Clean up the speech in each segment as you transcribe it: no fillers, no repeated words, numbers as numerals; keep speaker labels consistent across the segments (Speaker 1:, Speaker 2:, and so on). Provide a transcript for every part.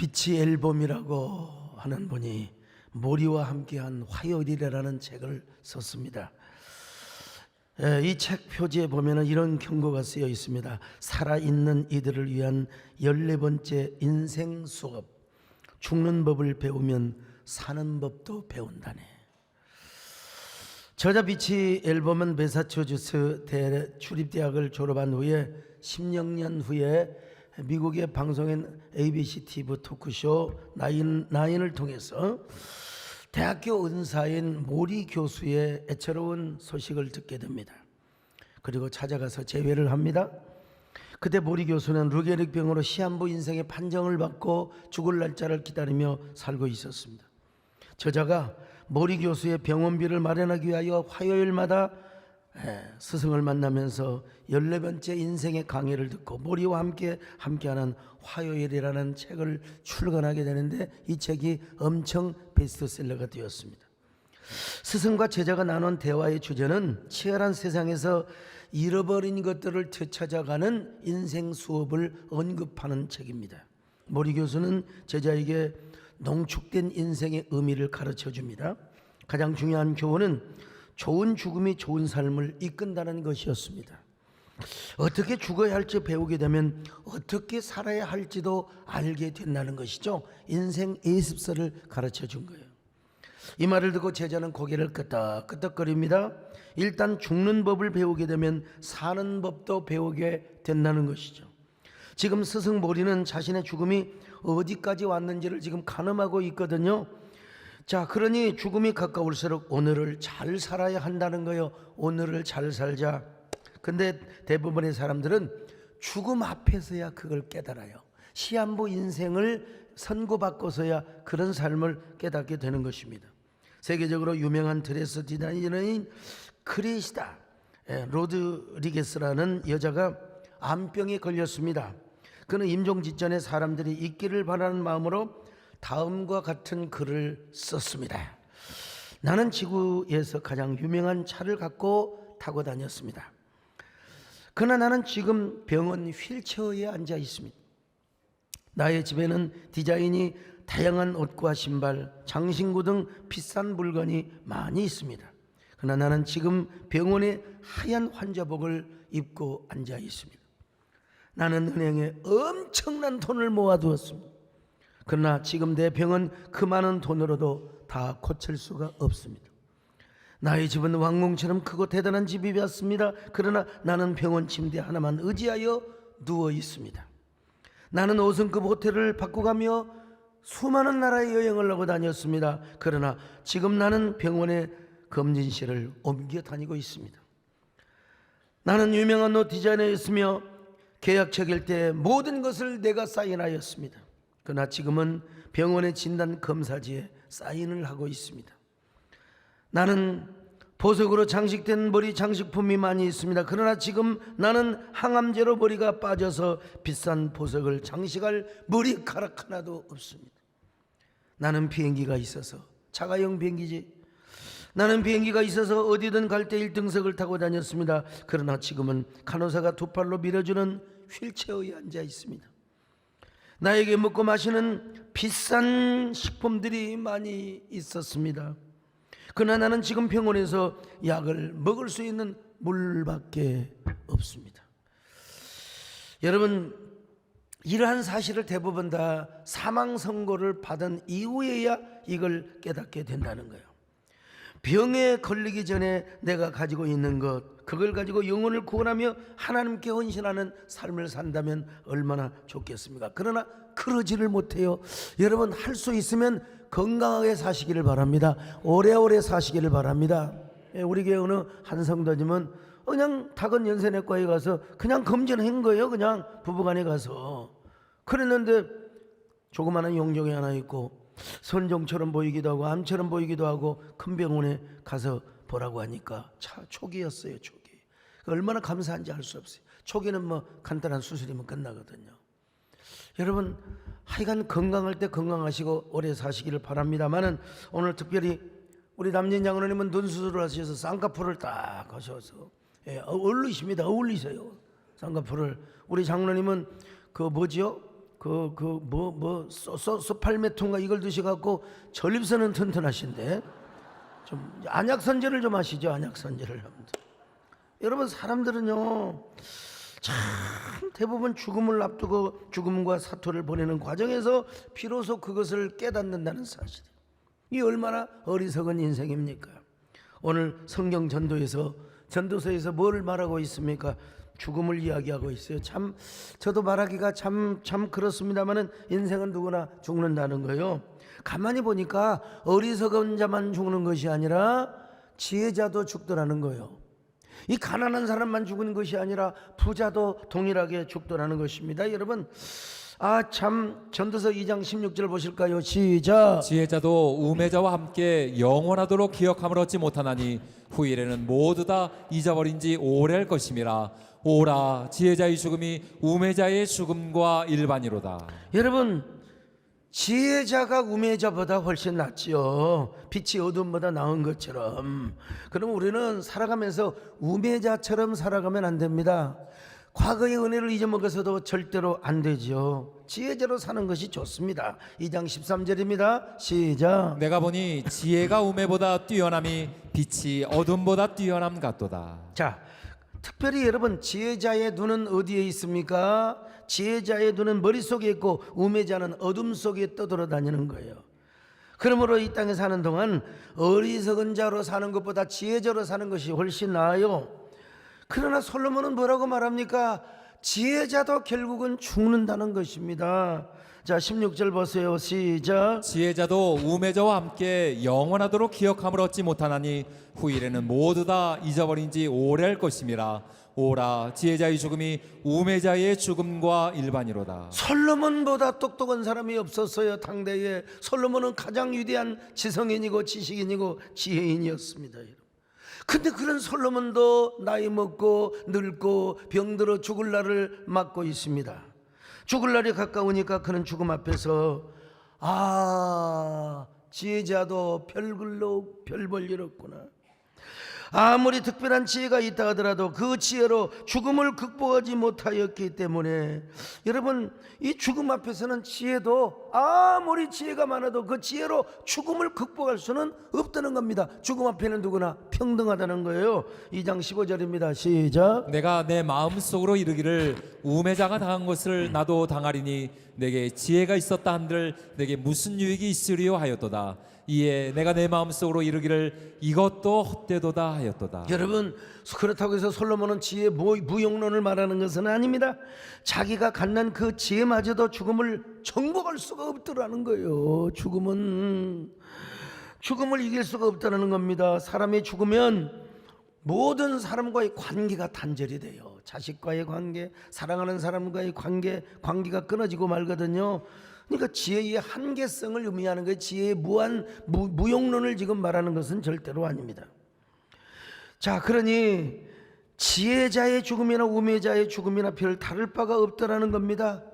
Speaker 1: 빛이 앨범이라고 하는 분이 모리와 함께한 화요일이라는 책을 썼습니다. 이 책 표지에 보면 이런 경고가 쓰여 있습니다. 살아있는 이들을 위한 14번째 인생 수업. 죽는 법을 배우면 사는 법도 배운다네. 저자 빛이 앨범은 매사추세츠 주립대학을 졸업한 후에 16년 후에 미국의 방송인 ABC TV 토크쇼 나인을 통해서 대학교 은사인 모리 교수의 애처로운 소식을 듣게 됩니다. 그리고 찾아가서 재회를 합니다. 그때 모리 교수는 루게릭병으로 시한부 인생의 판정을 받고 죽을 날짜를 기다리며 살고 있었습니다. 저자가 모리 교수의 병원비를 마련하기 위하여 화요일마다 스승을 만나면서 14번째 인생의 강의를 듣고 모리와 함께하는 화요일이라는 책을 출간하게 되는데, 이 책이 엄청 베스트셀러가 되었습니다. 스승과 제자가 나눈 대화의 주제는 치열한 세상에서 잃어버린 것들을 되찾아가는 인생 수업을 언급하는 책입니다. 모리 교수는 제자에게 농축된 인생의 의미를 가르쳐 줍니다. 가장 중요한 교훈은 좋은 죽음이 좋은 삶을 이끈다는 것이었습니다. 어떻게 죽어야 할지 배우게 되면 어떻게 살아야 할지도 알게 된다는 것이죠. 인생 예습서를 가르쳐 준 거예요. 이 말을 듣고 제자는 고개를 끄덕끄덕거립니다. 일단 죽는 법을 배우게 되면 사는 법도 배우게 된다는 것이죠. 지금 스승 모리는 자신의 죽음이 어디까지 왔는지를 지금 가늠하고 있거든요. 자, 그러니 죽음이 가까울수록 오늘을 잘 살아야 한다는 거예요. 오늘을 잘 살자. 근데 대부분의 사람들은 죽음 앞에서야 그걸 깨달아요. 시한부 인생을 선고받고서야 그런 삶을 깨닫게 되는 것입니다. 세계적으로 유명한 드레스 디자이너인 크리시다 로드리게스라는 여자가 암병에 걸렸습니다. 그는 임종 직전에 사람들이 있기를 바라는 마음으로 다음과 같은 글을 썼습니다. 나는 지구에서 가장 유명한 차를 갖고 타고 다녔습니다. 그러나 나는 지금 병원 휠체어에 앉아 있습니다. 나의 집에는 디자인이 다양한 옷과 신발, 장신구 등 비싼 물건이 많이 있습니다. 그러나 나는 지금 병원에 하얀 환자복을 입고 앉아 있습니다. 나는 은행에 엄청난 돈을 모아두었습니다. 그러나 지금 내 병은 그 많은 돈으로도 다 고칠 수가 없습니다. 나의 집은 왕궁처럼 크고 대단한 집이었습니다. 그러나 나는 병원 침대 하나만 의지하여 누워 있습니다. 나는 5성급 호텔을 바꿔가며 수많은 나라에 여행을 하고 다녔습니다. 그러나 지금 나는 병원의 검진실을 옮겨 다니고 있습니다. 나는 유명한 옷 디자이너였으며 계약 체결 때 모든 것을 내가 사인하였습니다. 그러나 지금은 병원의 진단 검사지에 사인을 하고 있습니다. 나는 보석으로 장식된 머리 장식품이 많이 있습니다. 그러나 지금 나는 항암제로 머리가 빠져서 비싼 보석을 장식할 머리카락 하나도 없습니다. 나는 비행기가 있어서, 자가용 비행기지. 나는 비행기가 있어서 어디든 갈 때 1등석을 타고 다녔습니다. 그러나 지금은 간호사가 두 팔로 밀어주는 휠체어에 앉아 있습니다. 나에게 먹고 마시는 비싼 식품들이 많이 있었습니다. 그러나 나는 지금 병원에서 약을 먹을 수 있는 물밖에 없습니다. 여러분, 이러한 사실을 대부분 다 사망 선고를 받은 이후에야 이걸 깨닫게 된다는 거예요. 병에 걸리기 전에 내가 가지고 있는 것, 그걸 가지고 영혼을 구원하며 하나님께 헌신하는 삶을 산다면 얼마나 좋겠습니까? 그러나 그러지를 못해요. 여러분, 할 수 있으면 건강하게 사시기를 바랍니다. 오래오래 사시기를 바랍니다. 우리 교회 어느 한 성도님은 그냥 다근 연세내과에 가서 그냥 검진한 거예요. 그냥 부부간에 가서. 그랬는데 조그마한 용종이 하나 있고 선종처럼 보이기도 하고 암처럼 보이기도 하고 큰 병원에 가서 보라고 하니까 초기였어요. 초기. 얼마나 감사한지 알 수 없어요. 초기는 뭐 간단한 수술이면 끝나거든요. 여러분, 하여간 건강할 때 건강하시고 오래 사시기를 바랍니다만은, 오늘 특별히 우리 남진 장로님은 눈 수술을 하셔서 쌍꺼풀을 딱 하셔서 어울리십니다. 어울리세요. 쌍꺼풀을. 우리 장로님은 그 뭐지요? 소팔메통가 이걸 드셔갖고 전립선은 튼튼하신데 좀 안약 선제를 좀 하시죠. 안약 선제를 합니다. 여러분 사람들은요 참 대부분 죽음을 앞두고 죽음과 사토를 보내는 과정에서 비로소 그것을 깨닫는다는 사실. 이 얼마나 어리석은 인생입니까? 오늘 성경 전도서에서 뭘 말하고 있습니까? 죽음을 이야기하고 있어요. 참 저도 말하기가 참 그렇습니다만은 인생은 누구나 죽는다는 거예요. 가만히 보니까 어리석은 자만 죽는 것이 아니라 지혜자도 죽더라는 거예요. 이 가난한 사람만 죽은 것이 아니라 부자도 동일하게 죽더라는 것입니다. 여러분 참 전도서 2장 16절 보실까요? 시작.
Speaker 2: 지혜자도 우매자와 함께 영원하도록 기억함을 얻지 못하나니 후일에는 모두 다 잊어버린 지 오래할 것임이라. 오라 지혜자의 죽음이 우매자의 죽음과 일반이로다.
Speaker 1: 여러분 지혜자가 우매자보다 훨씬 낫지요. 빛이 어둠보다 나은 것처럼. 그럼 우리는 살아가면서 우매자처럼 살아가면 안 됩니다. 과거의 은혜를 잊어먹어서도 절대로 안 되죠. 지혜자로 사는 것이 좋습니다. 2장 13절입니다. 시작.
Speaker 2: 내가 보니 지혜가 우매보다 뛰어남이 빛이 어둠보다 뛰어남 같도다.
Speaker 1: 자, 특별히 여러분 지혜자의 눈은 어디에 있습니까? 지혜자의 눈은 머릿속에 있고 우매자는 어둠 속에 떠돌아다니는 거예요. 그러므로 이 땅에 사는 동안 어리석은 자로 사는 것보다 지혜자로 사는 것이 훨씬 나아요. 그러나 솔로몬은 뭐라고 말합니까? 지혜자도 결국은 죽는다는 것입니다. 자 16절 보세요. 시작.
Speaker 2: 지혜자도 우매자와 함께 영원하도록 기억함을 얻지 못하나니 후일에는 모두 다 잊어버린 지 오래할 것임이라. 오라 지혜자의 죽음이 우매자의 죽음과 일반이로다.
Speaker 1: 솔로몬보다 똑똑한 사람이 없었어요. 당대에 솔로몬은 가장 위대한 지성인이고 지식인이고 지혜인이었습니다. 근데 그런 솔로몬도 나이 먹고 늙고 병들어 죽을 날을 맞고 있습니다. 죽을 날이 가까우니까 그는 죽음 앞에서 지혜자도 별글로 별 볼 일 없구나. 아무리 특별한 지혜가 있다 하더라도 그 지혜로 죽음을 극복하지 못하였기 때문에 여러분 이 죽음 앞에서는 지혜도 아무리 지혜가 많아도 그 지혜로 죽음을 극복할 수는 없다는 겁니다. 죽음 앞에는 누구나 평등하다는 거예요. 2장 15절입니다. 시작.
Speaker 2: 내가 내 마음속으로 이르기를 우매자가 당한 것을 나도 당하리니 내게 지혜가 있었다 한들 내게 무슨 유익이 있으리요 하였도다. 이에 내가 내 마음속으로 이르기를 이것도 헛되도다 하였도다.
Speaker 1: 여러분 그렇다고 해서 솔로몬은 지혜 무용론을 말하는 것은 아닙니다. 자기가 갖는 그 지혜마저도 죽음을 정복할 수가 없더라는 거예요. 죽음을 이길 수가 없다는 겁니다. 사람이 죽으면 모든 사람과의 관계가 단절이 돼요. 자식과의 관계, 사랑하는 사람과의 관계가 끊어지고 말거든요. 그러니까 지혜의 한계성을 의미하는 거예요. 지혜의 무용론을 지금 말하는 것은 절대로 아닙니다. 자, 그러니 지혜자의 죽음이나 우매자의 죽음이나 별 다를 바가 없다라는 겁니다.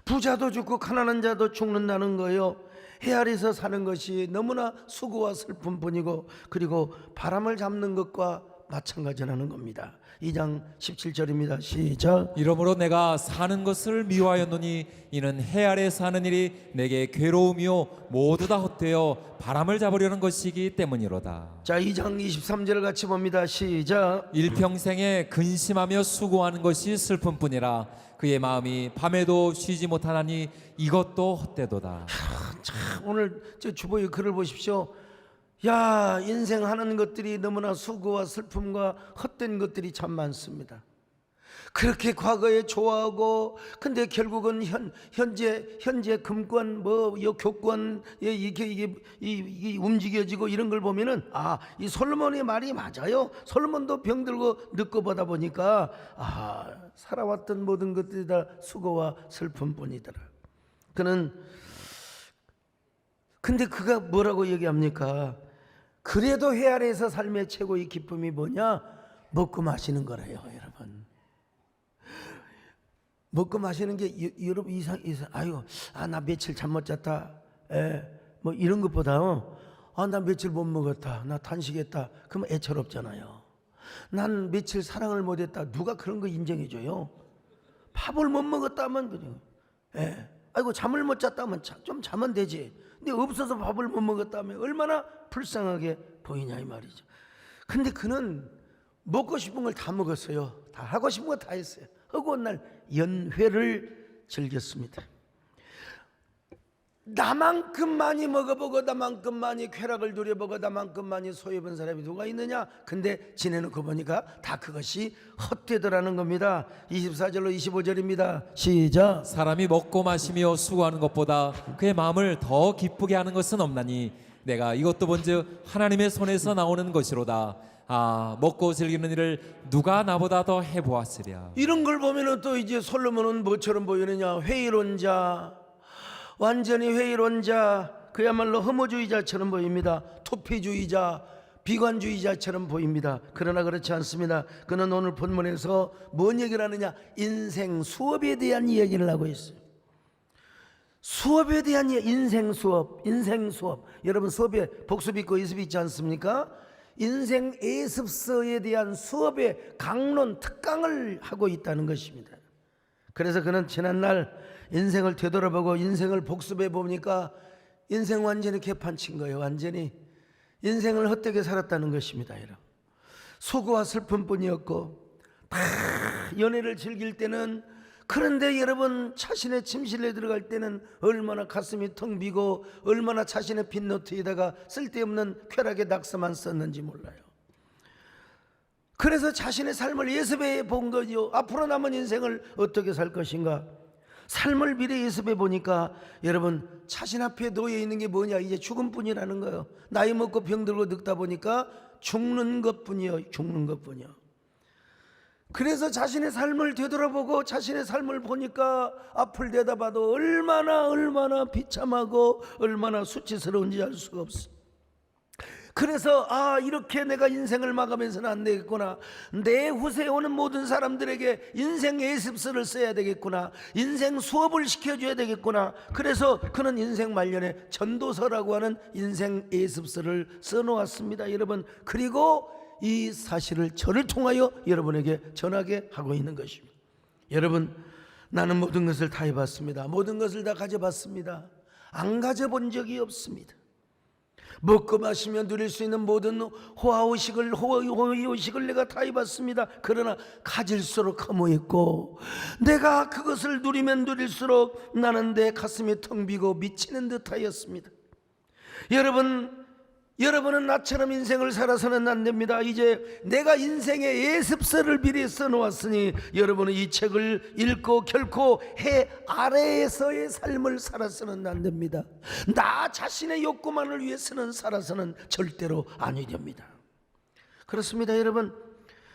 Speaker 1: 부자도 죽고 가난한 자도 죽는다는 거예요. 해 아래서 사는 것이 너무나 수고와 슬픔뿐이고 그리고 바람을 잡는 것과 마찬가지라는 겁니다. 2장 17절입니다. 시작.
Speaker 2: 이러므로 내가 사는 것을 미워하였노니 이는 해 아래 사는 일이 내게 괴로움이요 모두 다 헛되어 바람을 잡으려는 것이기 때문이로다.
Speaker 1: 자 2장 23절을 같이 봅니다. 시작.
Speaker 2: 일평생에 근심하며 수고하는 것이 슬픔뿐이라 그의 마음이 밤에도 쉬지 못하나니 이것도 헛되도다.
Speaker 1: 참 오늘 저 주보의 글을 보십시오. 야, 인생 하는 것들이 너무나 수고와 슬픔과 헛된 것들이 참 많습니다. 그렇게 과거에 좋아하고 근데 결국은 현재 금권 교권에 이게 움직여지고 이런 걸 보면은 이 솔로몬의 말이 맞아요. 솔로몬도 병들고 늙고 보다 보니까 살아왔던 모든 것들이 다 수고와 슬픔뿐이더라. 근데 그가 뭐라고 얘기합니까? 그래도 해 아래에서 삶의 최고의 기쁨이 뭐냐? 먹고 마시는 거래요, 여러분. 먹고 마시는 게 여러분 나 며칠 잠 못 잤다. 뭐 이런 것보다 나 며칠 못 먹었다. 나 단식했다. 그러면 애처롭잖아요. 난 며칠 사랑을 못 했다. 누가 그런 거 인정해 줘요? 밥을 못 먹었다 하면 그래요. 아이고 잠을 못 잤다면 좀 자면 되지. 근데 없어서 밥을 못 먹었다면 얼마나 불쌍하게 보이냐 이 말이죠. 근데 그는 먹고 싶은 걸 다 먹었어요. 다 하고 싶은 거 다 했어요. 하고 날 연회를 즐겼습니다. 나만큼 많이 먹어보고 나만큼 많이 쾌락을 누려보고 나만큼 많이 소유본 사람이 누가 있느냐? 근데 지내놓고 보니까 다 그것이 헛되더라는 겁니다. 24절로 25절입니다. 시작.
Speaker 2: 사람이 먹고 마시며 수고하는 것보다 그의 마음을 더 기쁘게 하는 것은 없나니 내가 이것도 본즉 하나님의 손에서 나오는 것이로다. 아, 먹고 즐기는 일을 누가 나보다 더 해보았으랴.
Speaker 1: 이런 걸 보면은 또 이제 솔로몬은 뭐처럼 보이느냐? 회의론자, 완전히 회의론자, 그야말로 허무주의자처럼 보입니다. 투피주의자, 비관주의자처럼 보입니다. 그러나 그렇지 않습니다. 그는 오늘 본문에서 뭔 얘기를 하느냐? 인생 수업에 대한 이야기를 하고 있어요. 수업에 대한 인생 수업. 여러분 수업에 복습 있고 이습 있지 않습니까? 인생 예습서에 대한 수업의 강론, 특강을 하고 있다는 것입니다. 그래서 그는 지난날 인생을 되돌아보고 인생을 복습해 보니까 인생 완전히 개판친 거예요. 완전히 인생을 헛되게 살았다는 것입니다. 여러분, 수고와 슬픔뿐이었고 다 연애를 즐길 때는, 그런데 여러분 자신의 침실에 들어갈 때는 얼마나 가슴이 텅 비고 얼마나 자신의 빈노트에다가 쓸데없는 쾌락의 낙서만 썼는지 몰라요. 그래서 자신의 삶을 예습해 본 거죠. 앞으로 남은 인생을 어떻게 살 것인가, 삶을 미래 예습해 보니까 여러분 자신 앞에 놓여 있는 게 뭐냐? 이제 죽음뿐이라는 거예요. 나이 먹고 병들고 늙다 보니까 죽는 것뿐이요. 죽는 것뿐이요. 그래서 자신의 삶을 되돌아보고 자신의 삶을 보니까 앞을 내다봐도 얼마나 비참하고 얼마나 수치스러운지 알 수가 없어. 그래서 이렇게 내가 인생을 마감해서는 안 되겠구나. 내 후세에 오는 모든 사람들에게 인생 예습서를 써야 되겠구나. 인생 수업을 시켜줘야 되겠구나. 그래서 그는 인생 말년에 전도서라고 하는 인생 예습서를 써놓았습니다. 여러분, 그리고 이 사실을 저를 통하여 여러분에게 전하게 하고 있는 것입니다. 여러분, 나는 모든 것을 다 해봤습니다. 모든 것을 다 가져봤습니다. 안 가져본 적이 없습니다. 먹고 마시며 누릴 수 있는 모든 호의호식을 내가 다 해봤습니다. 그러나 가질수록 허무했고 내가 그것을 누리면 누릴수록 나는 내 가슴이 텅 비고 미치는 듯하였습니다. 여러분은 나처럼 인생을 살아서는 안 됩니다. 이제 내가 인생의 예습서를 미리 써놓았으니 여러분은 이 책을 읽고 결코 해 아래에서의 삶을 살아서는 안 됩니다. 나 자신의 욕구만을 위해서는 살아서는 절대로 아니 됩니다. 그렇습니다. 여러분,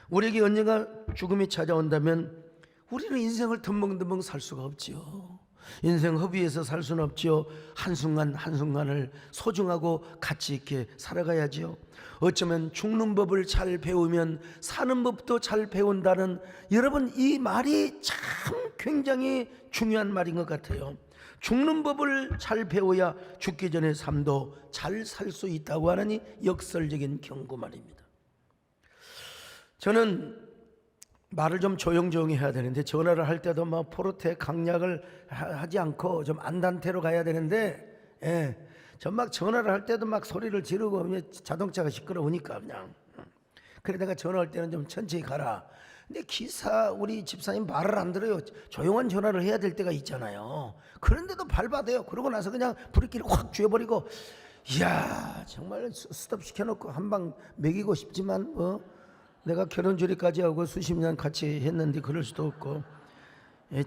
Speaker 1: 우리에게 언젠가 죽음이 찾아온다면 우리는 인생을 덤벙덤벙 살 수가 없지요. 인생 허비에서 살 수는 없지요. 한순간 한순간을 소중하고 가치 있게 살아가야지요. 어쩌면 죽는 법을 잘 배우면 사는 법도 잘 배운다는, 여러분 이 말이 참 굉장히 중요한 말인 것 같아요. 죽는 법을 잘 배워야 죽기 전의 삶도 잘 살 수 있다고 하는 이 역설적인 경고 말입니다. 저는 말을 좀 조용조용히 해야 되는데 전화를 할 때도 막 포르테 강약을 하지 않고 좀 안단테로 가야 되는데, 전 막 전화를 할 때도 막 소리를 지르고 자동차가 시끄러우니까 그래 내가 전화할 때는 좀 천천히 가라. 근데 기사 우리 집사님 말을 안 들어요. 조용한 전화를 해야 될 때가 있잖아요. 그런데도 밟아대요. 그러고 나서 그냥 브레이크를 확 쥐어버리고, 이야 정말 스톱 시켜놓고 한 방 먹이고 싶지만 내가 결혼 조리까지 하고 수십 년 같이 했는데 그럴 수도 없고,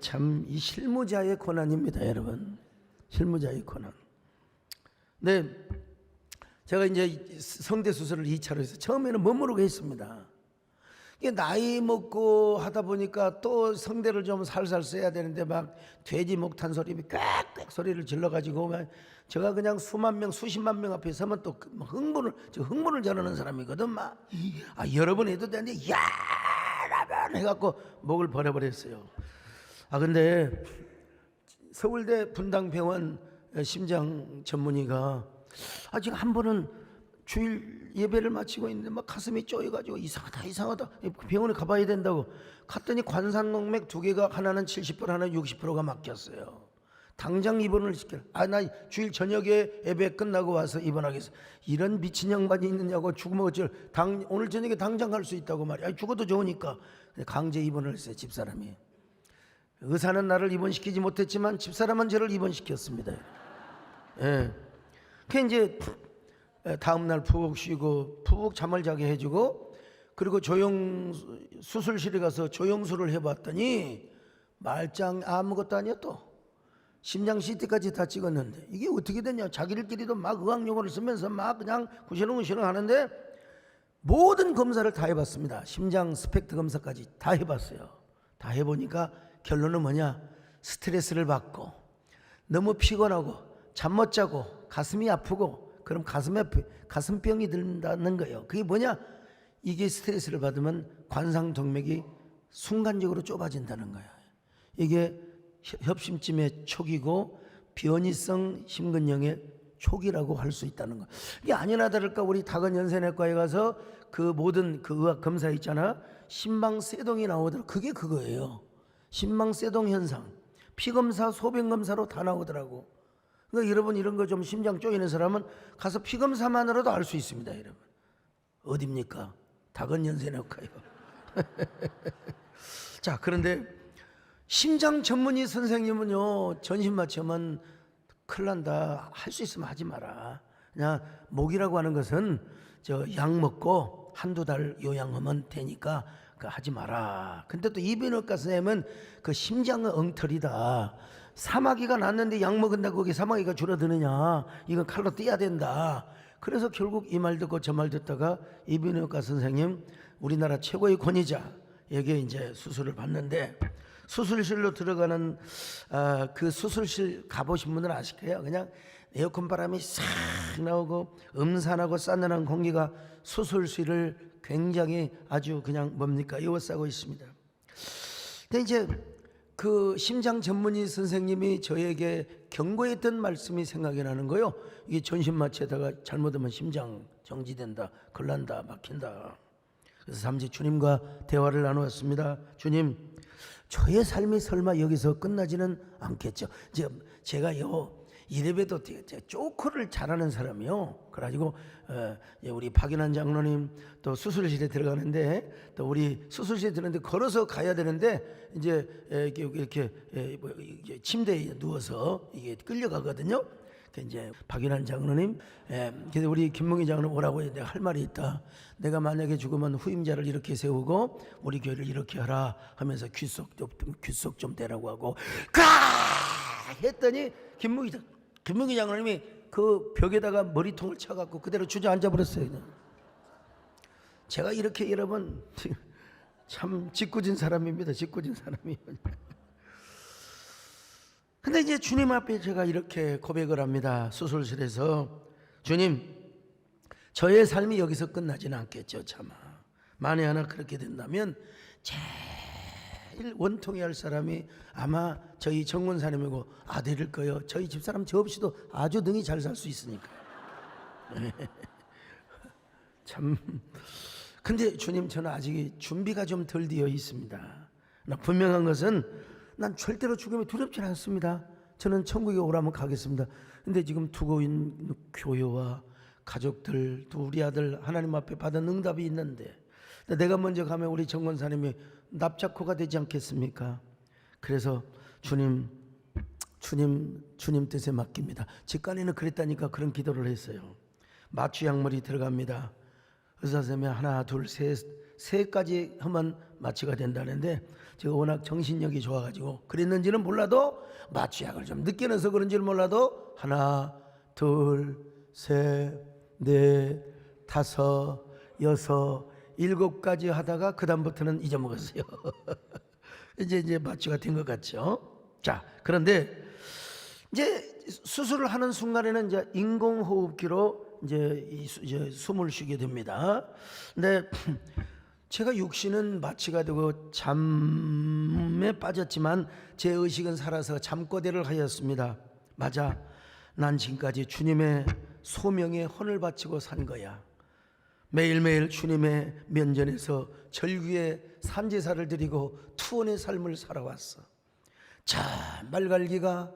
Speaker 1: 참 이 실무자의 고난입니다. 여러분, 실무자의 고난. 네, 제가 이제 성대 수술을 2차로 해서 처음에는 못 모르고 했습니다. 이게 나이 먹고 하다 보니까 또 성대를 좀 살살 써야 되는데 막 돼지 목탄 소리, 꽥꽥 소리를 질러가지고 제가 그냥 수만 명, 수십만 명 앞에 서면 또 흥분을 전하는 사람이거든. 여러 번 해도 되는데 야라면 해갖고 목을 버려버렸어요. 근데 서울대 분당병원 심장 전문의가 지금 한 번은 주일 예배를 마치고 있는데 막 가슴이 쪼여가지고 이상하다 병원에 가봐야 된다고 갔더니 관상동맥 2개가 하나는 70% 하나는 60%가 막혔어요. 당장 입원을 시켜라. 나 주일 저녁에 예배 끝나고 와서 입원하겠어. 이런 미친 양반이 있느냐고. 죽으면 어쩔. 오늘 저녁에 당장 갈 수 있다고 말이야. 죽어도 좋으니까. 강제 입원을 했어요, 집사람이. 의사는 나를 입원시키지 못했지만 집사람은 저를 입원시켰습니다. 예. 그 이제 다음날 푹 쉬고 푹 잠을 자게 해주고, 그리고 수술실에 가서 조영수를 해봤더니 말짱 아무것도 아니야. 또 심장 CT까지 다 찍었는데 이게 어떻게 됐냐. 자기들끼리도 막 의학용어를 쓰면서 막 그냥 구시렁구시렁 하는데 모든 검사를 다 해봤습니다. 심장 스펙트 검사까지 다 해봤어요. 다 해보니까 결론은 뭐냐. 스트레스를 받고 너무 피곤하고 잠 못 자고 가슴이 아프고, 그럼 가슴병이 든다는 거예요. 그게 뭐냐. 이게 스트레스를 받으면 관상동맥이 순간적으로 좁아진다는 거예요. 이게 협심증의 초기고 변이성 심근경의 초기라고 할 수 있다는 거. 이게 아니나 다를까 우리 다근연세내과에 가서 그 모든 그 의학 검사 있잖아. 심방세동이 나오더라. 그게 그거예요. 심방세동 현상. 피검사, 소변검사로 다 나오더라고. 그러니까 여러분 이런 거 좀 심장 쪼이는 사람은 가서 피검사만으로도 알 수 있습니다, 여러분. 어딥니까? 다근연세내과요. 자, 그런데 심장 전문의 선생님은요, 전신 마취하면 큰일 난다. 할 수 있으면 하지 마라. 그냥 목이라고 하는 것은 약 먹고 한두 달 요양하면 되니까 하지 마라. 근데 또 이비인후과 선생님은 그 심장은 엉터리다. 사마귀가 났는데 약 먹은다고 거기 사마귀가 줄어드느냐. 이건 칼로 떼야 된다. 그래서 결국 이 말 듣고 저 말 듣다가 이비인후과 선생님, 우리나라 최고의 권위자에게 이제 수술을 받는데, 수술실로 들어가는 그 수술실 가보신 분들은 아실 거예요. 그냥 에어컨 바람이 싹 나오고 음산하고 싸늘한 공기가 수술실을 굉장히 아주 그냥 뭡니까 에워싸고 있습니다. 근데 이제 그 심장 전문의 선생님이 저에게 경고했던 말씀이 생각이 나는 거예요. 이게 전신 마취에다가 잘못하면 심장 정지된다, 걸난다, 막힌다. 그래서 잠시 주님과 대화를 나누었습니다. 주님, 저의 삶이 설마 여기서 끝나지는 않겠죠. 이제 제가요 이래봬도 쪼크를 잘하는 사람이요. 그래가지고 우리 박인환 장로님 또 수술실에 들어가는데, 또 우리 수술실에 들어가는데 걸어서 가야 되는데 이제 이렇게 침대에 누워서 이게 끌려가거든요. 이제 박인환 장로님, 그래서 우리 김몽희 장로님 오라고 내가 할 말이 있다. 내가 만약에 죽으면 후임자를 이렇게 세우고 우리 교회를 이렇게 하라 하면서 귀속 좀 대라고 하고 했더니 김몽희 장로님이 그 벽에다가 머리통을 쳐갖고 그대로 주저앉아 버렸어요. 그냥. 제가 이렇게 여러분 참 짓궂은 사람입니다. 짓궂은 사람이요. 근데 이제 주님 앞에 제가 이렇게 고백을 합니다. 수술실에서, 주님, 저의 삶이 여기서 끝나지는 않겠죠. 차마 만에 하나 그렇게 된다면 제일 원통해야 할 사람이 아마 저희 정권사님이고 아들일 거예요. 저희 집사람 저 없이도 아주 능히 잘 살 수 있으니까. 참. 근데 주님, 저는 아직 준비가 좀 덜 되어 있습니다. 나 분명한 것은 난 절대로 죽음이 두렵지 않습니다. 저는 천국에 오라면 가겠습니다. 근데 지금 두고 있는 교회와 가족들, 또 우리 아들 하나님 앞에 받은 응답이 있는데 내가 먼저 가면 우리 정권사님이 납작코가 되지 않겠습니까? 그래서 주님 뜻에 맡깁니다. 직관에는 그랬다니까 그런 기도를 했어요. 마취 약물이 들어갑니다. 의사 선생님이 하나, 둘, 셋까지 하면 마취가 된다는데 제가 워낙 정신력이 좋아가지고 그랬는지는 몰라도 마취약을 좀 늦게 넣어서 그런지는 몰라도 하나, 둘, 셋, 넷, 다섯, 여섯, 7가지 하다가 그 다음부터는 잊어먹었어요. 이제 마취가 된 것 같죠. 자, 그런데 이제 수술을 하는 순간에는 이제 인공호흡기로 이제 숨을 쉬게 됩니다. 근데 제가 육신은 마취가 되고 잠에 빠졌지만 제 의식은 살아서 잠꼬대를 하였습니다. 맞아, 난 지금까지 주님의 소명에 혼을 바치고 산 거야. 매일매일 주님의 면전에서 절규의 산제사를 드리고 투혼의 삶을 살아왔어. 자, 말갈기가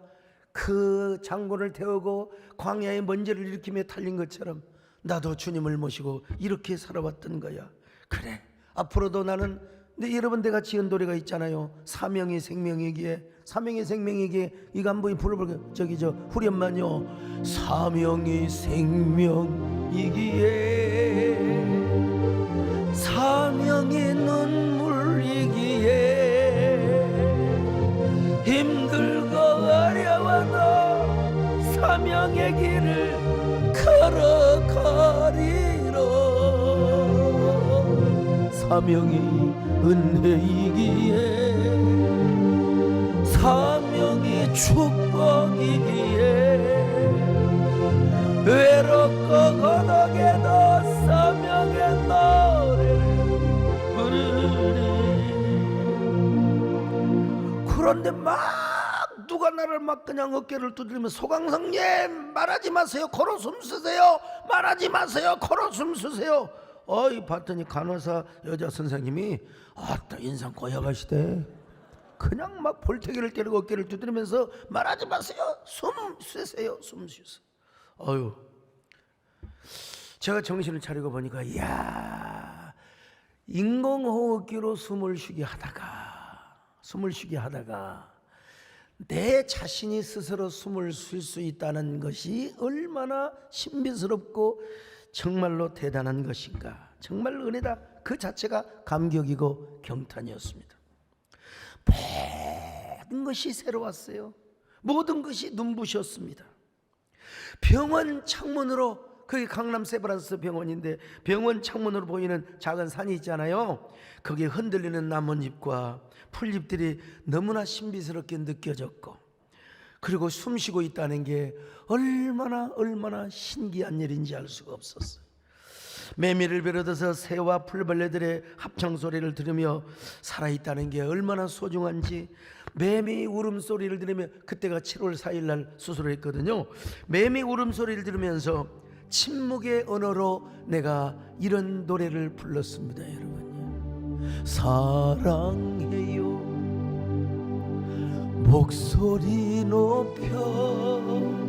Speaker 1: 그 장군을 태우고 광야의 먼지를 일으키며 달린 것처럼 나도 주님을 모시고 이렇게 살아왔던 거야. 그래, 앞으로도 나는, 근데 여러분 내가 지은 노래가 있잖아요. 사명이 생명이기에, 사명이 생명이기에. 이거 한번 불러볼게요. 저기 저 후렴만요. 사명이 생명이기에, 사명이 눈물이기에, 힘들고 어려워도 사명의 길을 걸어가리라. 사명이 은혜이기에, 사명이 축복이기에, 외롭고 고독해도 사명의 노래를 부르리. 그런데 막 누가 나를 막 그냥 어깨를 두드리면, 소강성님 말하지 마세요, 코로 숨 쓰세요, 말하지 마세요, 코로 숨 쓰세요. 어이 봤더니 간호사 여자 선생님이 아따 인상 고약하시대. 그냥 막 볼태기를 때리고 어깨를 두드리면서 말하지 마세요, 숨 쉬세요, 숨 쉬세요. 어휴, 제가 정신을 차리고 보니까, 이야, 인공호흡기로 숨을 쉬게 하다가 내 자신이 스스로 숨을 쉴 수 있다는 것이 얼마나 신비스럽고 정말로 대단한 것인가. 정말 은혜다. 그 자체가 감격이고 경탄이었습니다. 모든 것이 새로웠어요. 모든 것이 눈부셨습니다. 병원 창문으로, 거기 강남 세브란스 병원인데 병원 창문으로 보이는 작은 산이 있잖아요. 거기에 흔들리는 나뭇잎과 풀잎들이 너무나 신비스럽게 느껴졌고, 그리고 숨쉬고 있다는 게 얼마나 신기한 일인지 알 수가 없었어요. 매미를 비롯해서 새와 풀벌레들의 합창소리를 들으며 살아있다는 게 얼마나 소중한지, 매미 울음소리를 들으며, 그때가 7월 4일 날 수술을 했거든요. 매미 울음소리를 들으면서 침묵의 언어로 내가 이런 노래를 불렀습니다. 여러분, 사랑해요 목소리 높여.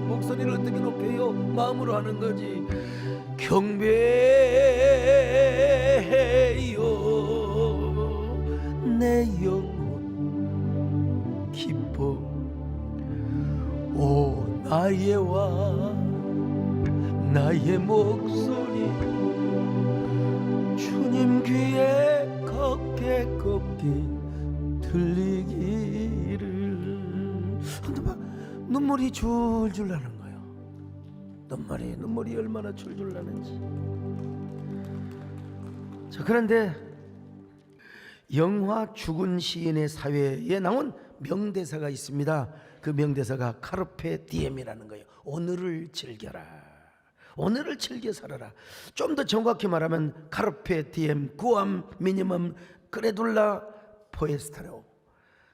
Speaker 1: 목소리를 어떻게 높여요? 마음으로 하는 거지. 경배해요 내 영혼 기뻐. 오 나의 왕 나의 목소리 주님 귀에 곱게 들리기를. 근데 막 눈물이 줄줄 나는 거예요. 눈물이 얼마나 줄줄 나는지. 자, 그런데 영화 죽은 시인의 사회에 나온 명대사가 있습니다. 그 명대사가 카르페 디엠이라는 거예요. 오늘을 즐겨라. 오늘을 즐겨 살아라. 좀 더 정확히 말하면 카르페 디엠 구암 미니멈 그레둘라 포에스타로.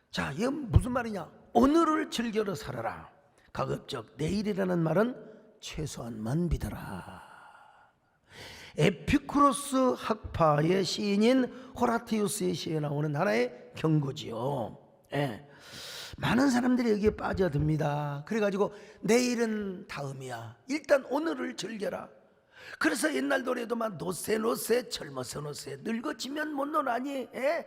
Speaker 1: 자, 이건 무슨 말이냐? 오늘을 즐겨 살아라. 가급적 내일이라는 말은 최소한만 믿어라. 에피쿠로스 학파의 시인인 호라티우스의 시에 나오는 하나의 경고지요. 예. 많은 사람들이 여기에 빠져듭니다. 그래가지고 내일은 다음이야, 일단 오늘을 즐겨라. 그래서 옛날 노래도 막 노세 젊어서 노세 늙어지면 못 노나니. 예?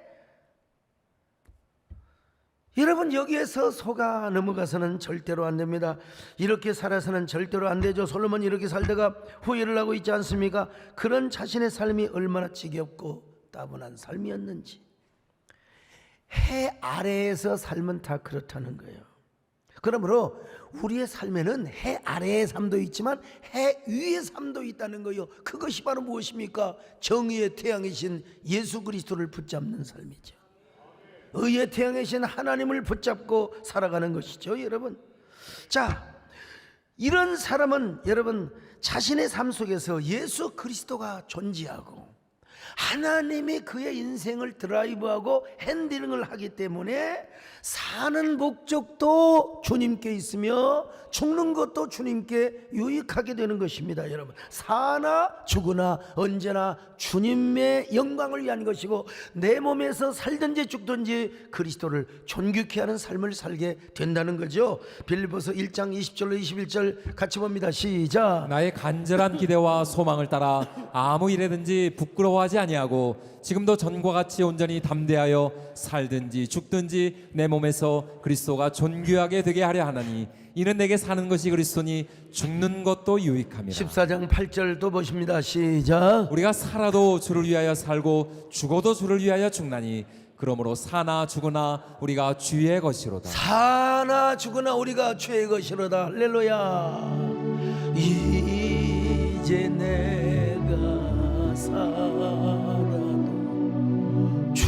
Speaker 1: 여러분, 여기에서 속아 넘어가서는 절대로 안 됩니다. 이렇게 살아서는 절대로 안 되죠. 솔로몬이 이렇게 살다가 후회를 하고 있지 않습니까? 그런 자신의 삶이 얼마나 지겹고 따분한 삶이었는지. 해 아래에서 삶은 다 그렇다는 거예요. 그러므로 우리의 삶에는 해 아래의 삶도 있지만 해 위의 삶도 있다는 거예요. 그것이 바로 무엇입니까? 정의의 태양이신 예수 그리스도를 붙잡는 삶이죠. 의의 태양이신 하나님을 붙잡고 살아가는 것이죠, 여러분. 자, 이런 사람은 여러분 자신의 삶 속에서 예수 그리스도가 존재하고 하나님이 그의 인생을 드라이브하고 핸들링을 하기 때문에 사는 목적도 주님께 있으며 죽는 것도 주님께 유익하게 되는 것입니다. 여러분, 사나 죽으나 언제나 주님의 영광을 위한 것이고, 내 몸에서 살든지 죽든지 그리스도를 존귀케 하는 삶을 살게 된다는 거죠. 빌립보서 1장 20절로 21절 같이 봅니다. 시작.
Speaker 2: 나의 간절한 기대와 소망을 따라 아무 일에든지 부끄러워하지 아니하고 지금도 전과 같이 온전히 담대하여 살든지 죽든지 내 몸에서 그리스도가 존귀하게 되게 하려 하나니 이는 내게 사는 것이 그리스도니 죽는 것도 유익함이라.
Speaker 1: 14장 8절도 보십니다. 시작.
Speaker 2: 우리가 살아도 주를 위하여 살고 죽어도 주를 위하여 죽나니 그러므로 사나 죽으나 우리가 주의 것이로다.
Speaker 1: 사나 죽으나 우리가 주의 것이로다. 할렐루야. 이제 내가 살아도 주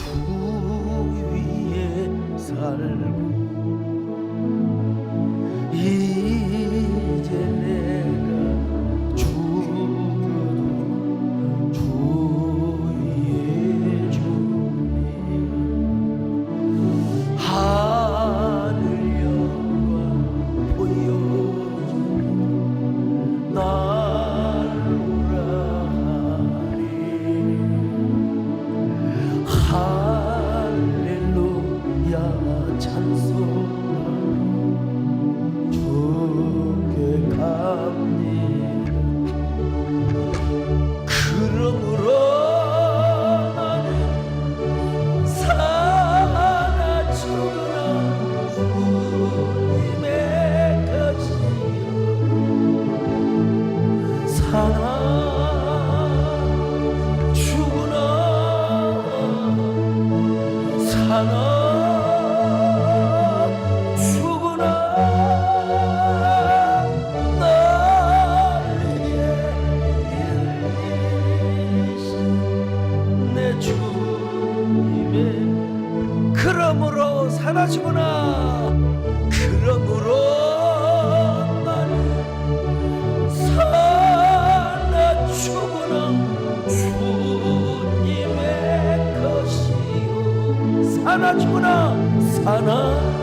Speaker 1: 위에 살고, 이제 내가 죽어도 주 위에 죽네. 하늘 영광 보여주니 날로라 하리. 할렐루야 찬송하며 주께 갑니다. 그러므로 나는 사나 죽으나 주님의 것이요, 사나 죽으나 사나 죽으나 나를 위해 일리신 내 주님의. 그러므로 사나 죽으나, 그러므로 나는 사나 죽으나 주님의 것이요, 사나 죽으나 사나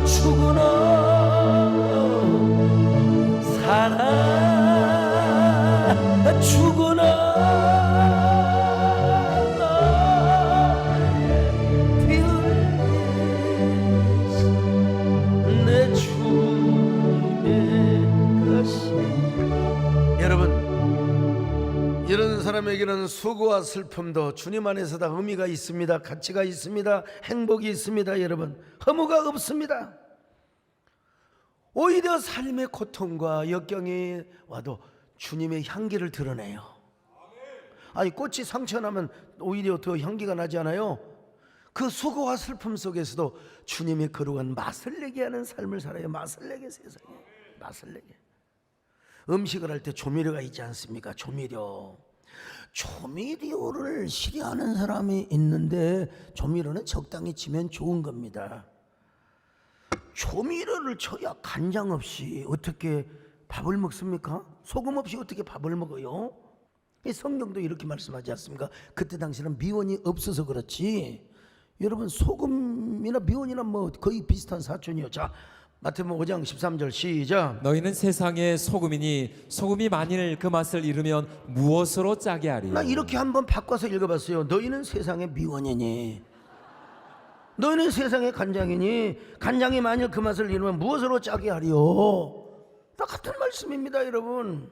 Speaker 1: 죽으나 사나 죽으나 내 주님의 것이. 여러분, 이런 사람에게는 수고와 슬픔도 주님 안에서 다 의미가 있습니다. 가치가 있습니다. 행복이 있습니다. 여러분, 허무가 없습니다. 오히려 삶의 고통과 역경이 와도 주님의 향기를 드러내요. 아니, 꽃이 상처나면 오히려 더 향기가 나지 않아요? 그 수고와 슬픔 속에서도 주님의 거룩한 맛을 내게 하는 삶을 살아요. 맛을 내게, 세상에 맛을 내게. 음식을 할 때 조미료가 있지 않습니까? 조미료를 싫어하는 사람이 있는데, 조미료는 적당히 치면 좋은 겁니다. 조미료를 쳐야 간장 없이 어떻게 밥을 먹습니까? 소금 없이 어떻게 밥을 먹어요? 이 성경도 이렇게 말씀하지 않습니까? 그때 당시는 미원이 없어서 그렇지, 여러분 소금이나 미원이나 뭐 거의 비슷한 사촌이요. 자, 마태복음 5장 13절 시작.
Speaker 2: 너희는 세상의 소금이니 소금이 만일 그 맛을 잃으면 무엇으로 짜게 하리요?
Speaker 1: 나 이렇게 한번 바꿔서 읽어봤어요. 너희는 세상의 미원이니, 너희는 세상의 간장이니, 간장이 만일 그 맛을 잃으면 무엇으로 짜게 하리요? 다 같은 말씀입니다. 여러분,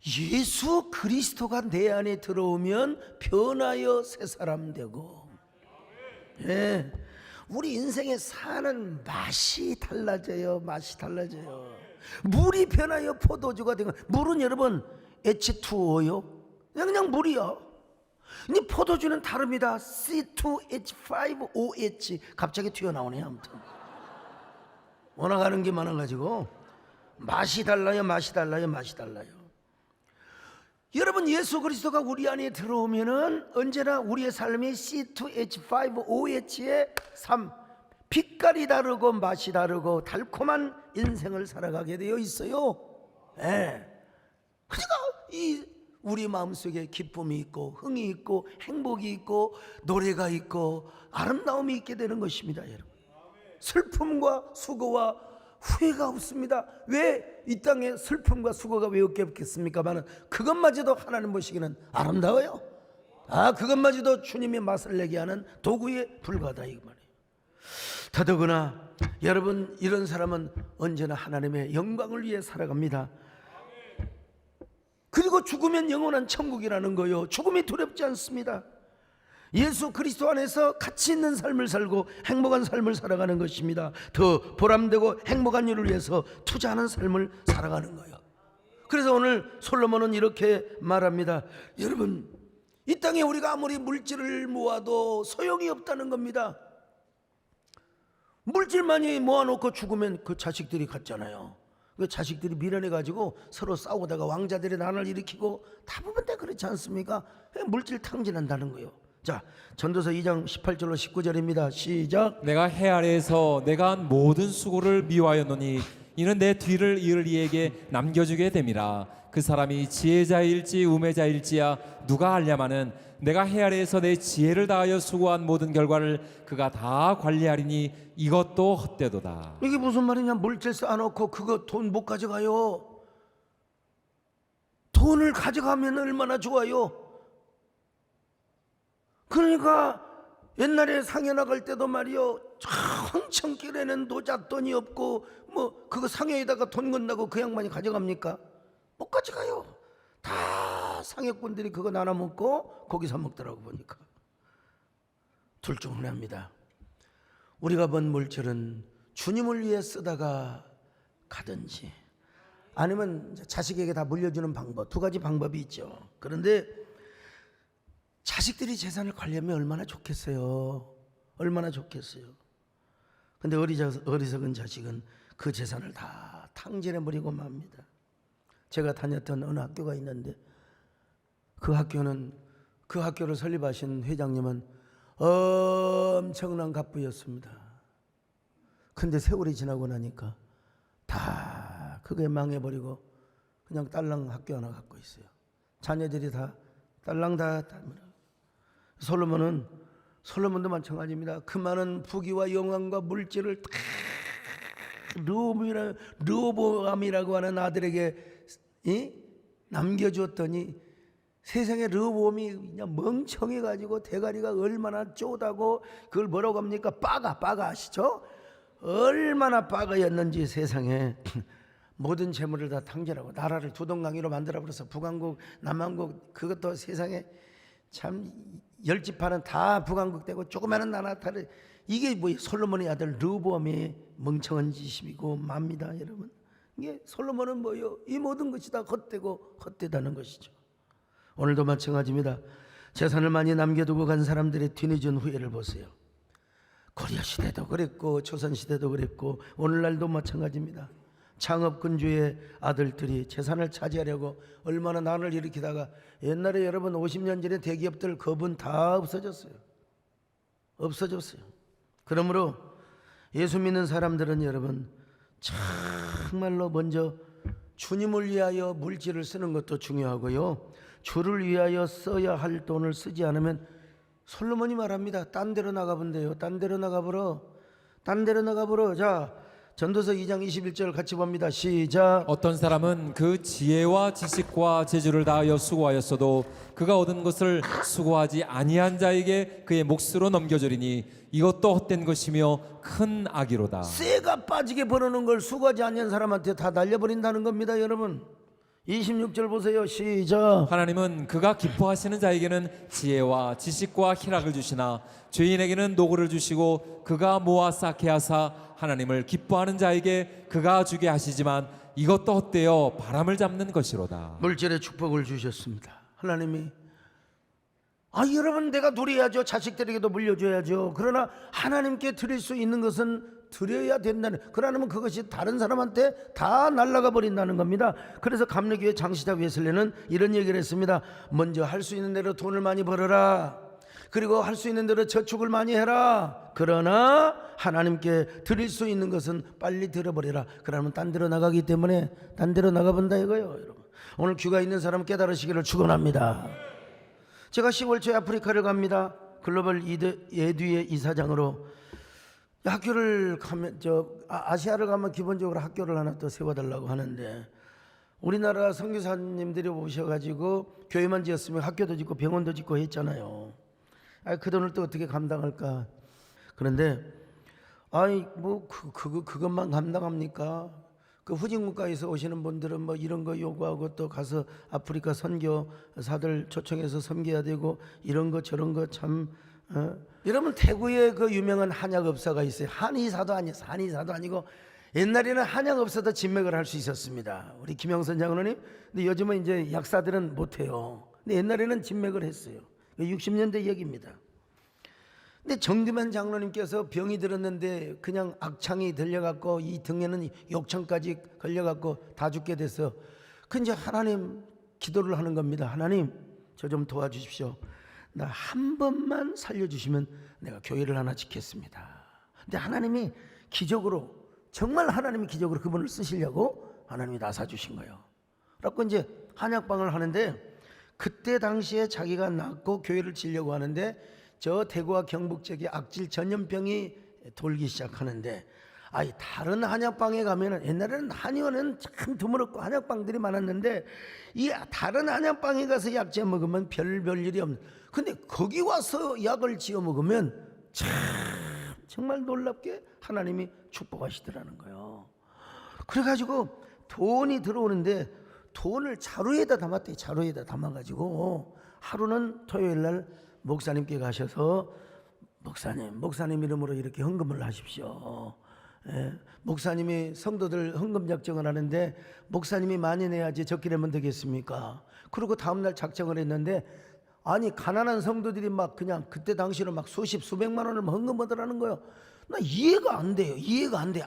Speaker 1: 예수 그리스도가 내 안에 들어오면 변하여 새 사람 되고, 예, 우리 인생에 사는 맛이 달라져요. 맛이 달라져요. 물이 변하여 포도주가 되고, 물은 여러분 H2O요? 그냥 물이요. 근데 포도주는 다릅니다. C2H5OH 갑자기 튀어나오네요. 아무튼 원하가는 게 많아가지고 맛이 달라요. 맛이 달라요. 맛이 달라요. 여러분, 예수 그리스도가 우리 안에 들어오면은 언제나 우리의 삶이 C2H5OH의 삶, 빛깔이 다르고 맛이 다르고 달콤한 인생을 살아가게 되어 있어요. 예. 그러니까 우리 마음속에 기쁨이 있고 흥이 있고 행복이 있고 노래가 있고 아름다움이 있게 되는 것입니다. 여러분, 슬픔과 수고와 후회가 없습니다. 왜 이 땅에 슬픔과 수고가 왜 없겠습니까마는 그것마저도 하나님 보시기는 아름다워요. 그것마저도 주님의 맛을 내게 하는 도구에 불과하다 이 말이에요. 더더구나 여러분, 이런 사람은 언제나 하나님의 영광을 위해 살아갑니다. 그리고 죽으면 영원한 천국이라는 거요. 죽음이 두렵지 않습니다. 예수 그리스도 안에서 가치 있는 삶을 살고 행복한 삶을 살아가는 것입니다. 더 보람되고 행복한 일을 위해서 투자하는 삶을 살아가는 거예요. 그래서 오늘 솔로몬은 이렇게 말합니다. 여러분, 이 땅에 우리가 아무리 물질을 모아도 소용이 없다는 겁니다. 물질 많이 모아놓고 죽으면 그 자식들이 갔잖아요. 그 자식들이 미련해가지고 서로 싸우다가 왕자들의 난을 일으키고 대부분 다 그렇지 않습니까? 물질 탕진한다는 거예요. 자, 전도서 2장 18절로 19절입니다. 시작.
Speaker 2: 내가 해 아래에서 내가 한 모든 수고를 미워하였노니 이는 내 뒤를 이을 이에게 남겨주게 됨이라. 그 사람이 지혜자일지 우매자일지야 누가 알냐마는 내가 해 아래에서 내 지혜를 다하여 수고한 모든 결과를 그가 다 관리하리니 이것도 헛되도다.
Speaker 1: 이게 무슨 말이냐? 물질 쌓아놓고 그거 돈 못 가져가요. 돈을 가져가면 얼마나 좋아요. 그러니까 옛날에 상해 나갈 때도 말이요, 황천길에는 노잣돈이 없고 뭐 그거 상해에다가 돈 건다고 그 양반이 가져갑니까? 못 가져가요. 다 상해꾼들이 그거 나눠 먹고 고기 사 먹더라고 보니까. 둘 중 하나입니다. 우리가 번 물질은 주님을 위해 쓰다가 가든지 아니면 자식에게 다 물려주는 방법, 두 가지 방법이 있죠. 그런데 자식들이 재산을 관리하면 얼마나 좋겠어요. 얼마나 좋겠어요. 근데 어리석은 자식은 그 재산을 다 탕진해버리고 맙니다. 제가 다녔던 어느 학교가 있는데 그 학교를 설립하신 회장님은 엄청난 갑부였습니다. 근데 세월이 지나고 나니까 다 그게 망해버리고 그냥 딸랑 학교 하나 갖고 있어요. 자녀들이 다 딸랑 다 솔로몬도 마찬가지입니다. 그 많은 부귀와 영광과 물질을 다 르호보암이라고 하는 아들에게 남겨주었더니 세상에 르호보암이 그냥 멍청해가지고 대가리가 얼마나 쪼다고 그걸 뭐라고 합니까? 빠가 아시죠? 얼마나 빠가였는지 세상에 모든 재물을 다 탕진하고 나라를 두동강이로 만들어버려서 북왕국 남왕국 그것도 세상에 참 열집하는 다 북왕국 되고 조그마한 나라타를 이게 뭐 솔로몬의 아들 르호보암의 멍청한 짓이고 맙니다. 여러분, 이게 솔로몬은 뭐요? 이 모든 것이 다 헛되고 헛되다는 것이죠. 오늘도 마찬가지입니다. 재산을 많이 남겨두고 간 사람들의 뒤늦은 후회를 보세요. 고려 시대도 그랬고 조선 시대도 그랬고 오늘날도 마찬가지입니다. 창업군주의 아들들이 재산을 차지하려고 얼마나 난을 일으키다가 옛날에 여러분 50년 전에 대기업들 거분 다 없어졌어요. 그러므로 예수 믿는 사람들은 여러분 정말로 먼저 주님을 위하여 물질을 쓰는 것도 중요하고요, 주를 위하여 써야 할 돈을 쓰지 않으면 솔로몬이 말합니다. 딴 데로 나가본대요. 딴 데로 나가버려. 자, 전도서 2장 21절 같이 봅니다. 시작.
Speaker 2: 어떤 사람은 그 지혜와 지식과 재주를 다하여 수고하였어도 그가 얻은 것을 수고하지 아니한 자에게 그의 몫으로 넘겨주리니 이것도 헛된 것이며 큰 악이로다.
Speaker 1: 쇠가 빠지게 벌어놓은 걸 수고하지 않는 사람한테 다 날려버린다는 겁니다. 여러분 26절 보세요. 시작.
Speaker 2: 하나님은 그가 기뻐하시는 자에게는 지혜와 지식과 희락을 주시나 죄인에게는 노고를 주시고 그가 모아 쌓게 하사 하나님을 기뻐하는 자에게 그가 주게 하시지만 이것도 헛되어 바람을 잡는 것이로다.
Speaker 1: 물질의 축복을 주셨습니다. 하나님이 여러분 내가 누려야죠. 자식들에게도 물려줘야죠. 그러나 하나님께 드릴 수 있는 것은 드려야 된다는, 그러면 그것이 다른 사람한테 다 날아가 버린다는 겁니다. 그래서 감리교회 장시자 웨슬리는 이런 얘기를 했습니다. 먼저 할 수 있는 대로 돈을 많이 벌어라. 그리고 할 수 있는 대로 저축을 많이 해라. 그러나 하나님께 드릴 수 있는 것은 빨리 드려버려라. 그러면 딴 데로 나가기 때문에 딴 데로 나가본다 이거예요. 여러분, 오늘 귀가 있는 사람 깨달으시기를 축원합니다. 제가 10월 초에 아프리카를 갑니다. 글로벌 예두의 이사장으로. 학교를 가면 아시아를 가면 기본적으로 학교를 하나 또 세워달라고 하는데, 우리나라 선교사님들이 오셔가지고 교회만 지었으면 학교도 짓고 병원도 짓고 했잖아요. 그 돈을 또 어떻게 감당할까? 그런데 그것만 감당합니까? 그 후진국가에서 오시는 분들은 뭐 이런 거 요구하고 또 가서 아프리카 선교사들 초청해서 섬겨야 되고 이런 거 저런 거 참. 여러분, 태구에 그 유명한 한약업사가 있어요. 한의사도 아니고 옛날에는 한약업사도 진맥을 할 수 있었습니다. 우리 김영선 장로님. 근데 요즘은 이제 약사들은 못해요. 근데 옛날에는 진맥을 했어요. 60년대 얘기입니다. 근데 정규만 장로님께서 병이 들었는데 그냥 악창이 들려갖고 이 등에는 욕창까지 걸려갖고 다 죽게 돼서 그 이제 하나님 기도를 하는 겁니다. 하나님, 저 좀 도와주십시오. 나 한 번만 살려주시면 내가 교회를 하나 짓겠습니다. 근데 하나님이 기적으로, 정말 하나님이 기적으로 그분을 쓰시려고 하나님이 나서주신 거예요. 그래서 이제 한약방을 하는데, 그때 당시에 자기가 낫고 교회를 지려고 하는데 저 대구와 경북 지역에 악질 전염병이 돌기 시작하는데, 다른 한약방에 가면은, 옛날에는 한의원은 참 드물었고 한약방들이 많았는데 이 다른 한약방에 가서 약재 먹으면 별 일이 없는, 근데 거기 와서 약을 지어 먹으면 참 정말 놀랍게 하나님이 축복하시더라는 거예요. 그래가지고 돈이 들어오는데 돈을 자루에다 담았대요. 자루에다 담아가지고 하루는 토요일날 목사님께 가셔서 목사님 이름으로 이렇게 헌금을 하십시오. 목사님이 성도들 헌금 작정을 하는데 목사님이 많이 내야지 적게 내면 되겠습니까? 그리고 다음날 작정을 했는데, 가난한 성도들이 막 그냥 그때 당시로 막 수십 수백만 원을 헌금하더라는 거예요. 나 이해가 안 돼요.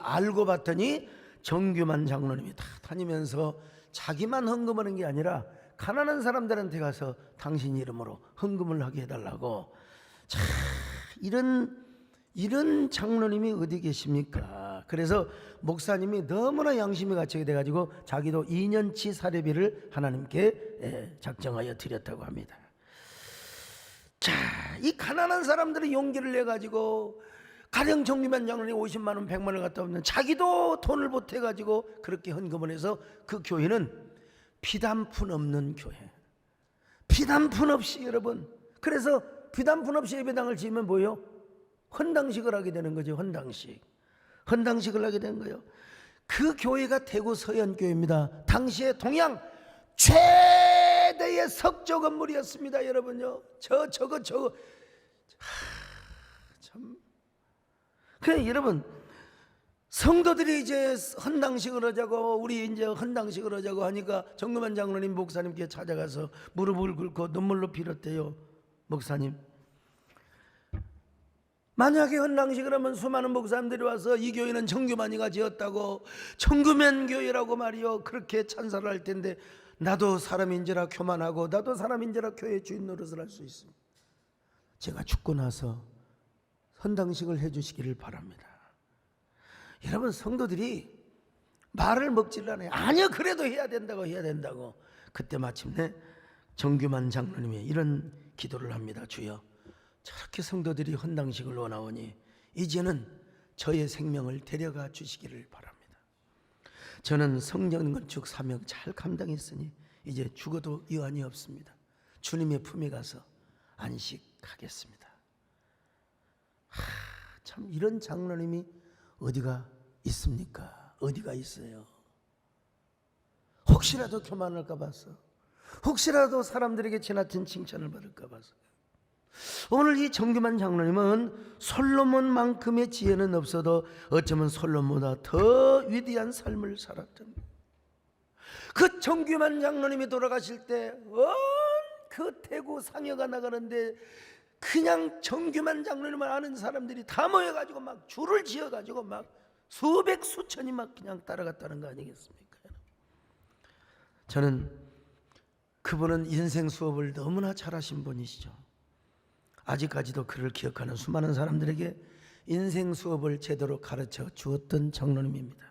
Speaker 1: 알고 봤더니 정규만 장로님이 다 다니면서 자기만 헌금하는 게 아니라 가난한 사람들한테 가서 당신 이름으로 헌금을 하게 해달라고. 자, 이런 장로님이 어디 계십니까? 그래서 목사님이 너무나 양심이 갇히게 돼가지고 자기도 2년치 사례비를 하나님께 작정하여 드렸다고 합니다. 자, 이 가난한 사람들이 용기를 내가지고 가령 정규만 장로님 50만 원 100만 원 갖다 오면 자기도 돈을 보태가지고 그렇게 헌금을 해서 그 교회는 피단푼 없는 교회, 피단푼 없이, 여러분, 그래서 피단푼 없이 예배당을 지으면 뭐예요? 헌당식을 하게 되는 거죠. 헌당식을 하게 된 거예요. 그 교회가 대구 서현교회입니다. 당시에 동양 최대의 석조 건물이었습니다. 여러분요, 저거 참. 그래, 여러분, 성도들이 이제 헌당식을 하자고, 우리 이제 헌당식을 하자고 하니까 정금환 장로님 목사님께 찾아가서 무릎을 꿇고 눈물로 빌었대요. 목사님, 만약에 헌당식을 하면 수많은 목사님들이 와서 이 교회는 정규만이가 지었다고, 정규만 교회라고 말이요, 그렇게 찬사를 할 텐데 나도 사람인지라 교만하고 나도 사람인지라 교회 주인 노릇을 할 수 있습니다. 제가 죽고 나서 헌당식을 해주시기를 바랍니다. 여러분, 성도들이 말을 먹질 않아요. 아니요, 그래도 해야 된다고. 그때 마침내 정규만 장로님이 이런 기도를 합니다. 주여, 저렇게 성도들이 헌당식을 원하오니 이제는 저의 생명을 데려가 주시기를 바랍니다. 저는 성전 건축 사명 잘 감당했으니 이제 죽어도 여한이 없습니다. 주님의 품에 가서 안식하겠습니다. 참, 이런 장로님이 어디가 있습니까? 어디가 있어요? 혹시라도 교만할까 봐서, 혹시라도 사람들에게 지나친 칭찬을 받을까 봐서. 오늘 이 정규만 장로님은 솔로몬만큼의 지혜는 없어도 어쩌면 솔로몬보다 더 위대한 삶을 살았던, 그 정규만 장로님이 돌아가실 때 그 대구 상여가 나가는데 그냥 정규만 장로님을 아는 사람들이 다 모여가지고 막 줄을 지어가지고 막 수백 수천이 막 그냥 따라갔다는 거 아니겠습니까? 저는 그분은 인생 수업을 너무나 잘하신 분이시죠. 아직까지도 그를 기억하는 수많은 사람들에게 인생 수업을 제대로 가르쳐 주었던 장로님입니다.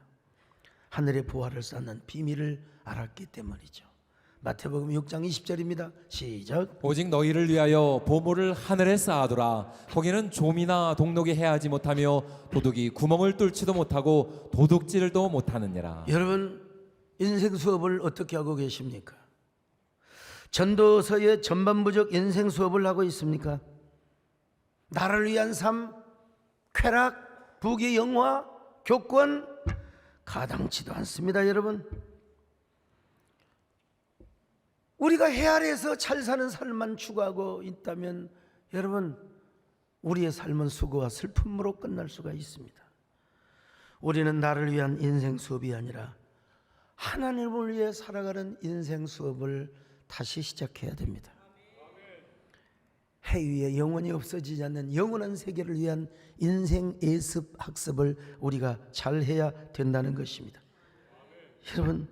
Speaker 1: 하늘의 보화를 쌓는 비밀을 알았기 때문이죠. 마태복음 6장 20절입니다. 시작.
Speaker 2: 오직 너희를 위하여 보물을 하늘에 쌓아두라. 거기는 좀이나 동록이 해하지 못하며 도둑이 구멍을 뚫지도 못하고 도둑질도 못하느니라.
Speaker 1: 여러분, 인생 수업을 어떻게 하고 계십니까? 전도서의 전반부적 인생 수업을 하고 있습니까? 나를 위한 삶, 쾌락, 부귀, 영화, 교권 가당치도 않습니다. 여러분, 우리가 해 아래에서 잘 사는 삶만 추구하고 있다면 여러분, 우리의 삶은 수고와 슬픔으로 끝날 수가 있습니다. 우리는 나를 위한 인생 수업이 아니라 하나님을 위해 살아가는 인생 수업을 다시 시작해야 됩니다. 해 위에 영원히 없어지지 않는 영원한 세계를 위한 인생 예습 학습을 우리가 잘 해야 된다는 것입니다. 여러분,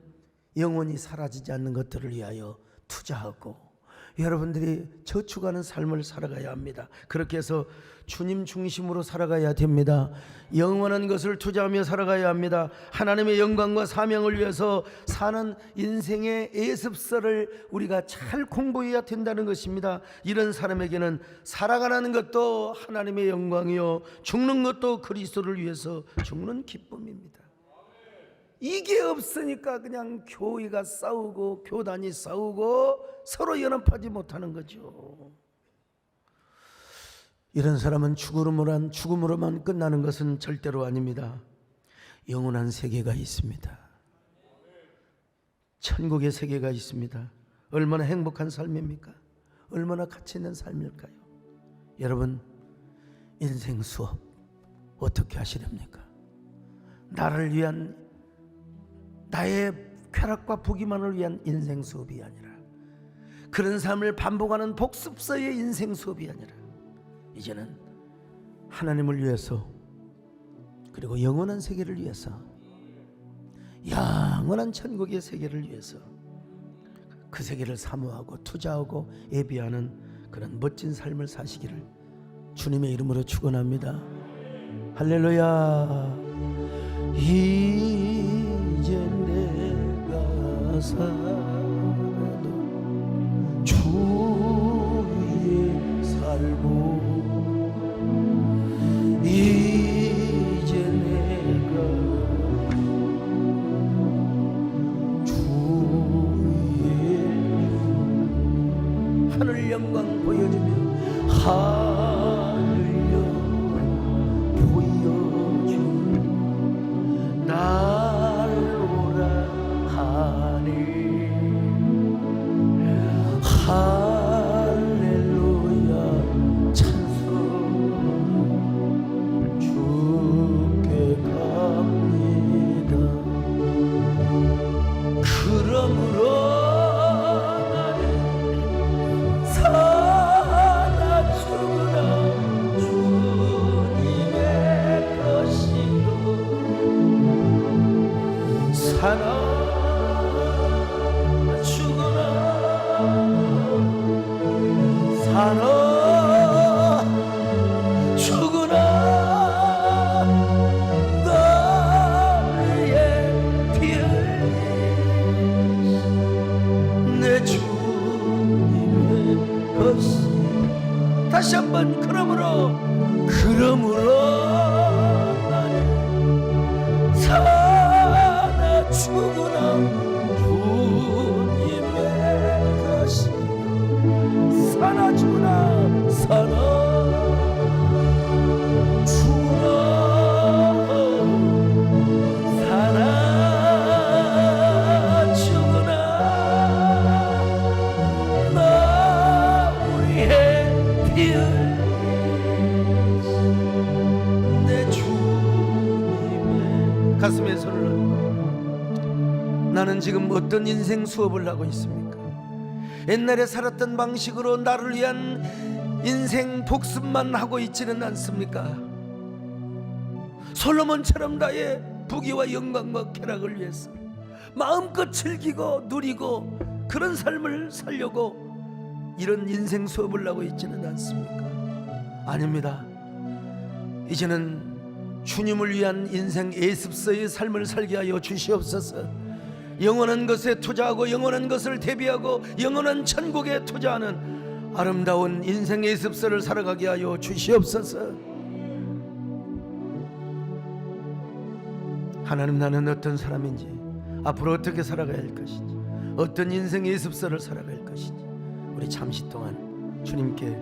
Speaker 1: 영원히 사라지지 않는 것들을 위하여 투자하고 여러분들이 저축하는 삶을 살아가야 합니다. 그렇게 해서 주님 중심으로 살아가야 됩니다. 영원한 것을 투자하며 살아가야 합니다. 하나님의 영광과 사명을 위해서 사는 인생의 예습서를 우리가 잘 공부해야 된다는 것입니다. 이런 사람에게는 살아가는 것도 하나님의 영광이요 죽는 것도 그리스도를 위해서 죽는 기쁨입니다. 이게 없으니까 그냥 교회가 싸우고 교단이 싸우고 서로 연합하지 못하는 거죠. 이런 사람은 죽음으로만 끝나는 것은 절대로 아닙니다. 영원한 세계가 있습니다. 천국의 세계가 있습니다. 얼마나 행복한 삶입니까? 얼마나 가치 있는 삶일까요? 여러분, 인생 수업 어떻게 하시렵니까? 나를 위한, 나의 쾌락과 부귀만을 위한 인생 수업이 아니라, 그런 삶을 반복하는 복습서의 인생 수업이 아니라, 이제는 하나님을 위해서, 그리고 영원한 세계를 위해서, 영원한 천국의 세계를 위해서 그 세계를 사모하고 투자하고 예비하는 그런 멋진 삶을 사시기를 주님의 이름으로 축원합니다. 할렐루야. 이제 내가 살아도 주 위에 살고, 이제 내가 주 위에 하늘 영광 보여주며, 하늘 영광 보여주며 날로라 하니 할렐루야 찬송 주께 갑니다. 그러므로 나는 사나 죽으나 주님의 것이요 사나 죽으나 사나 죽으나 나의 피 흘린 내 주님의 것이. 다시 한번 그러므로 나는 사나 죽으나 주님의 것이 사나 죽으나 사나 죽으나 사나 죽으나 나 위에 피 흘린 내 주님의. 가슴에 손을 얹고, 나는 지금 어떤 인생 수업을 하고 있습니까? 옛날에 살았던 방식으로 나를 위한 인생 복습만 하고 있지는 않습니까? 솔로몬처럼 나의 부귀와 영광과 쾌락을 위해서 마음껏 즐기고 누리고 그런 삶을 살려고 이런 인생 수업을 하고 있지는 않습니까? 아닙니다. 이제는 주님을 위한 인생 예습서의 삶을 살게 하여 주시옵소서. 영원한 것에 투자하고 영원한 것을 대비하고 영원한 천국에 투자하는 아름다운 인생 예습서를 살아가게 하여 주시옵소서. 하나님, 나는 어떤 사람인지, 앞으로 어떻게 살아가야 할 것인지, 어떤 인생 예습서를 살아갈 것인지 우리 잠시 동안 주님께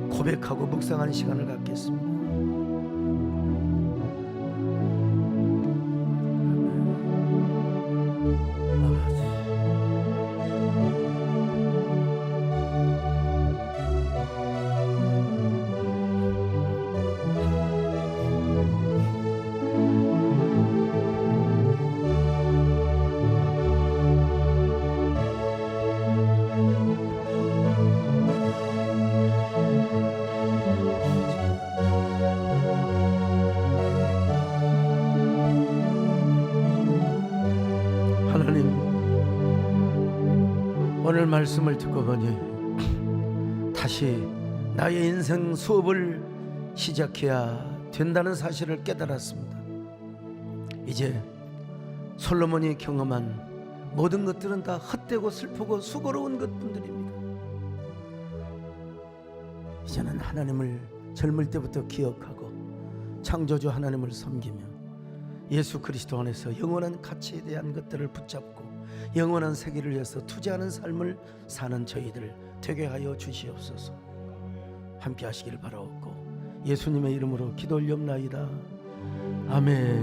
Speaker 1: 고백하고 묵상하는 시간을 갖겠습니다. 하나님, 오늘 말씀을 듣고 보니 다시 나의 인생 수업을 시작해야 된다는 사실을 깨달았습니다. 이제 솔로몬이 경험한 모든 것들은 다 헛되고 슬프고 수고로운 것뿐들입니다. 이제는 하나님을 젊을 때부터 기억하고 창조주 하나님을 섬기며 예수 그리스도 안에서 영원한 가치에 대한 것들을 붙잡고 영원한 세계를 위해서 투자하는 삶을 사는 저희들 되게 하여 주시옵소서. 함께 하시길 바라옵고 예수님의 이름으로 기도 올리옵나이다. 아멘.